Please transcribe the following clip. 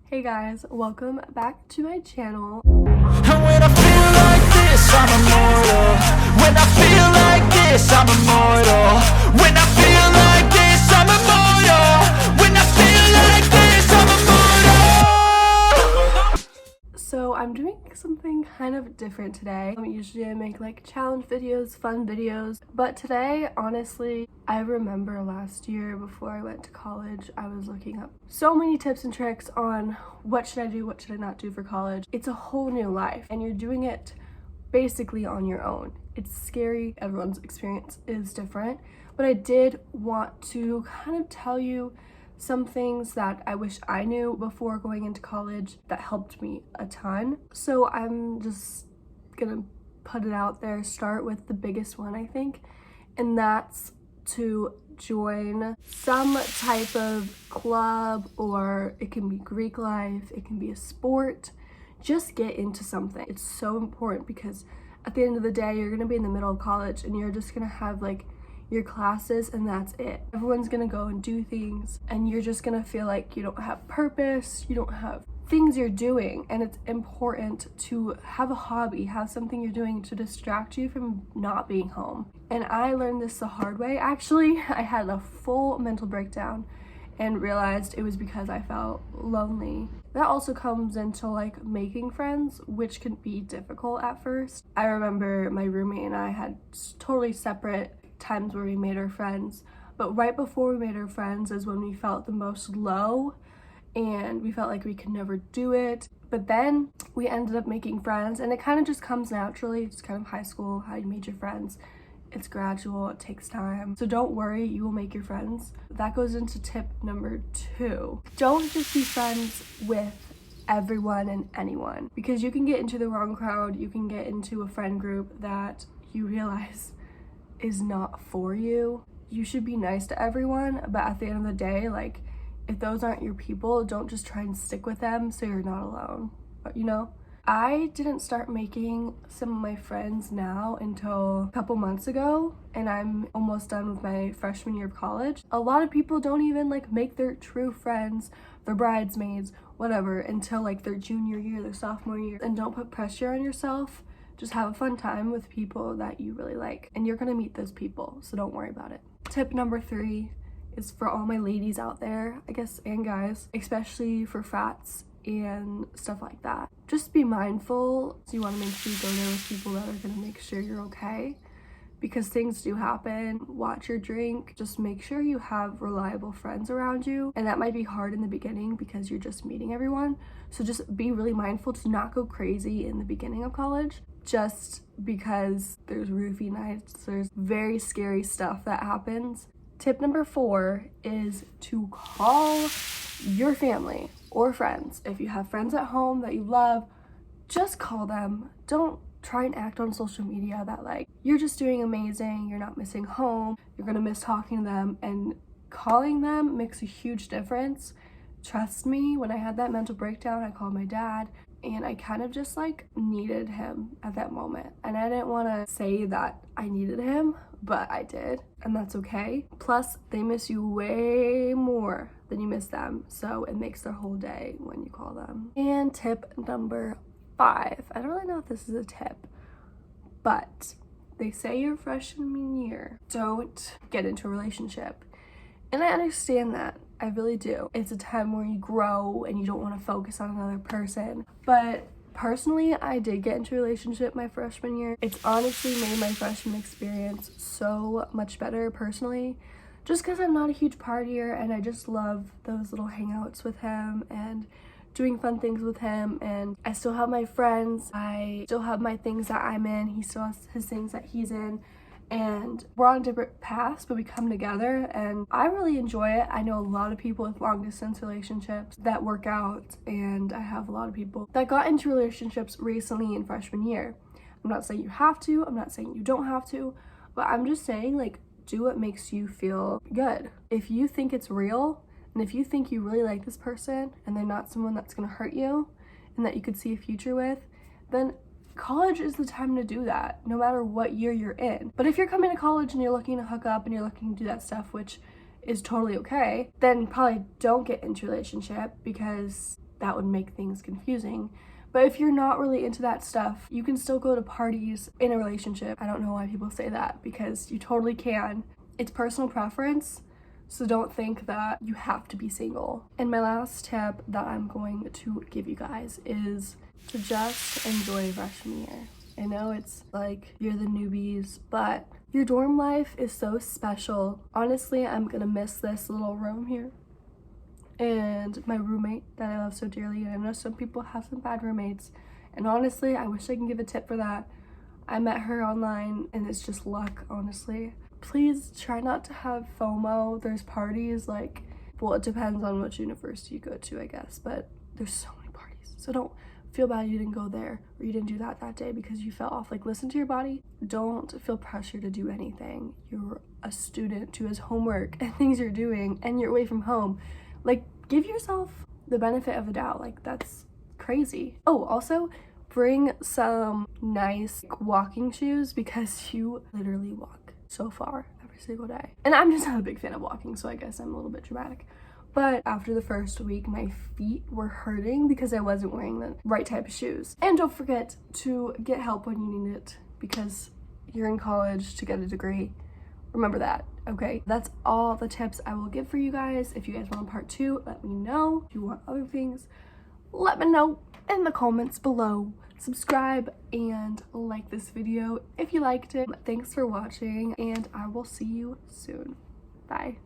Hey guys, welcome back to my channel. And when I feel like this, I'm immortal. When I feel like this, I'm immortal. When I feel like this, I'm immortal. When I feel like this, I'm immortal. So I'm doing something kind of different today. Usually I make like challenge videos, fun videos, but today, honestly, I remember last year before I went to college, I was looking up so many tips and tricks on what should I do, what should I not do for college. It's a whole new life and you're doing it basically on your own. It's scary, everyone's experience is different, but I did want to kind of tell you some things that I wish I knew before going into college that helped me a ton. So I'm just gonna put it out there, start with the biggest one, I think, and that's to join some type of club, or it can be Greek life, it can be a sport. Just get into something. It's so important because at the end of the day, you're gonna be in the middle of college and you're just gonna have like your classes and that's it. Everyone's gonna go and do things and you're just gonna feel like you don't have purpose, you don't have things you're doing, and it's important to have a hobby, have something you're doing to distract you from not being home. And I learned this the hard way. Actually, I had a full mental breakdown and realized it was because I felt lonely. That also comes into like making friends, which can be difficult at first. I remember my roommate and I had totally separate times where we made our friends, but right before we made our friends is when we felt the most low and we felt like we could never do it. But then we ended up making friends, and it kind of just comes naturally. It's kind of high school, how you made your friends. It's gradual, it takes time. So don't worry, you will make your friends. That goes into tip number 2. Don't just be friends with everyone and anyone, because you can get into the wrong crowd. You can get into a friend group that you realize is not for you. You should be nice to everyone, but at the end of the day, like, if those aren't your people, don't just try and stick with them so you're not alone. But you know, I didn't start making some of my friends now until a couple months ago, and I'm almost done with my freshman year of college. A lot of people don't even like make their true friends, their bridesmaids, whatever, until like their junior year, their sophomore year. And don't put pressure on yourself. Just have a fun time with people that you really like, and you're gonna meet those people, so don't worry about it. Tip number 3 is for all my ladies out there, I guess, and guys, especially for frats and stuff like that. Just be mindful. So you want to make sure you go there with people that are going to make sure you're okay, because things do happen. Watch your drink. Just make sure you have reliable friends around you, and that might be hard in the beginning because you're just meeting everyone. So just be really mindful to not go crazy in the beginning of college, just because there's roofie nights, there's very scary stuff that happens. Tip number 4 is to call your family or friends. If you have friends at home that you love, just call them. Don't try and act on social media that like you're just doing amazing, you're not missing home, you're gonna miss talking to them. And calling them makes a huge difference. Trust me, when I had that mental breakdown, I called my dad, and I kind of just like needed him at that moment. And I didn't want to say that I needed him, but I did, and that's okay. Plus, they miss you way more than you miss them, so it makes their whole day when you call them. And tip number 5, I don't really know if this is a tip, but they say your freshman year, don't get into a relationship. And I understand that. I really do. It's a time where you grow and you don't want to focus on another person. But personally, I did get into a relationship my freshman year. It's honestly made my freshman experience so much better personally, just because I'm not a huge partier and I just love those little hangouts with him and doing fun things with him. And I still have my friends. I still have my things that I'm in. He still has his things that he's in. And we're on different paths, but we come together and I really enjoy it. I know a lot of people with long distance relationships that work out, and I have a lot of people that got into relationships recently in freshman year. I'm not saying you have to, I'm not saying you don't have to, but I'm just saying, like, do what makes you feel good. If you think it's real, and if you think you really like this person and they're not someone that's gonna hurt you and that you could see a future with, then college is the time to do that, no matter what year you're in. But if you're coming to college and you're looking to hook up and you're looking to do that stuff, which is totally okay, then probably don't get into a relationship, because that would make things confusing. But if you're not really into that stuff, you can still go to parties in a relationship. I don't know why people say that, because you totally can. It's personal preference, so don't think that you have to be single. And my last tip that I'm going to give you guys is to just enjoy freshman year. I know it's like you're the newbies, but your dorm life is so special. Honestly, I'm gonna miss this little room here and my roommate that I love so dearly. And I know some people have some bad roommates, and honestly, I wish I can give a tip for that. I met her online and it's just luck, honestly. Please try not to have FOMO. There's parties, like, well, it depends on which university you go to, I guess, but there's so many parties. So don't feel bad you didn't go there or you didn't do that day because you fell off. Like, listen to your body. Don't feel pressure to do anything. You're a student who has homework and things you're doing, and you're away from home. Like, give yourself the benefit of the doubt. Like, that's crazy. Oh, also bring some nice walking shoes, because you literally walk so far every single day. And I'm just not a big fan of walking, so I guess I'm a little bit dramatic. But after the first week, my feet were hurting because I wasn't wearing the right type of shoes. And don't forget to get help when you need it, because you're in college to get a degree. Remember that, okay? That's all the tips I will give for you guys. If you guys want a part 2, let me know. If you want other things, let me know in the comments below. Subscribe and like this video if you liked it. Thanks for watching, and I will see you soon. Bye.